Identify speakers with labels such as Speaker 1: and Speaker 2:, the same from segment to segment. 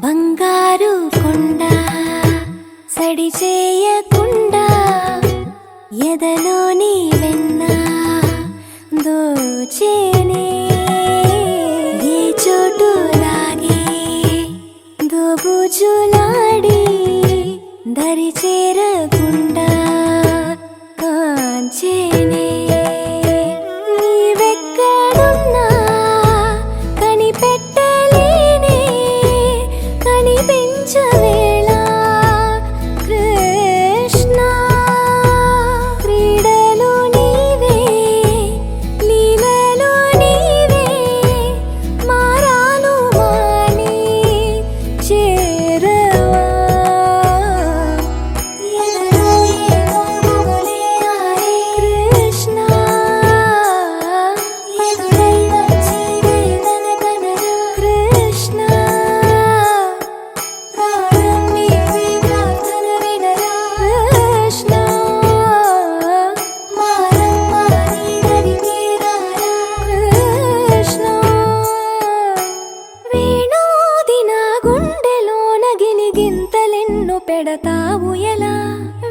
Speaker 1: బంగారు కొండ సడి చేయకుండా ఎదలోని వెన్న దోచేనే ఏ చోటు లాగే దోబుజులాడి దరి చేరకుండా కాంచేనే నీవెక్కడున్నా కనిపెట్టలేనే కనిపించవేళ కృష్ణ క్రీడలు నీవే లీలలు నీవే మారాను మాని చేరవా ఎదలో ఏదో మొగలే ఆడే కృష్ణ ఎదురై వచ్చి వేదన కనరా కృష్ణ ప్రాణం నీవే ప్రార్థన వినరా కృష్ణ మారమ్మా నీ దరికి రారా కృష్ణ వేణోది నా గుండెలోన గిలిగింతలెన్ను పెడతావు ఎలా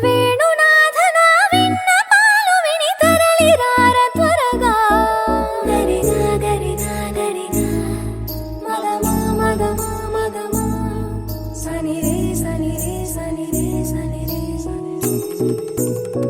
Speaker 1: వేణునాథ నా విన్నపాలు విని తరలిరార త్వరగా గరిగా గరిగా గరిగా మగమా మగమా మగమా సని రే సని రే సని రే సని రే సని రే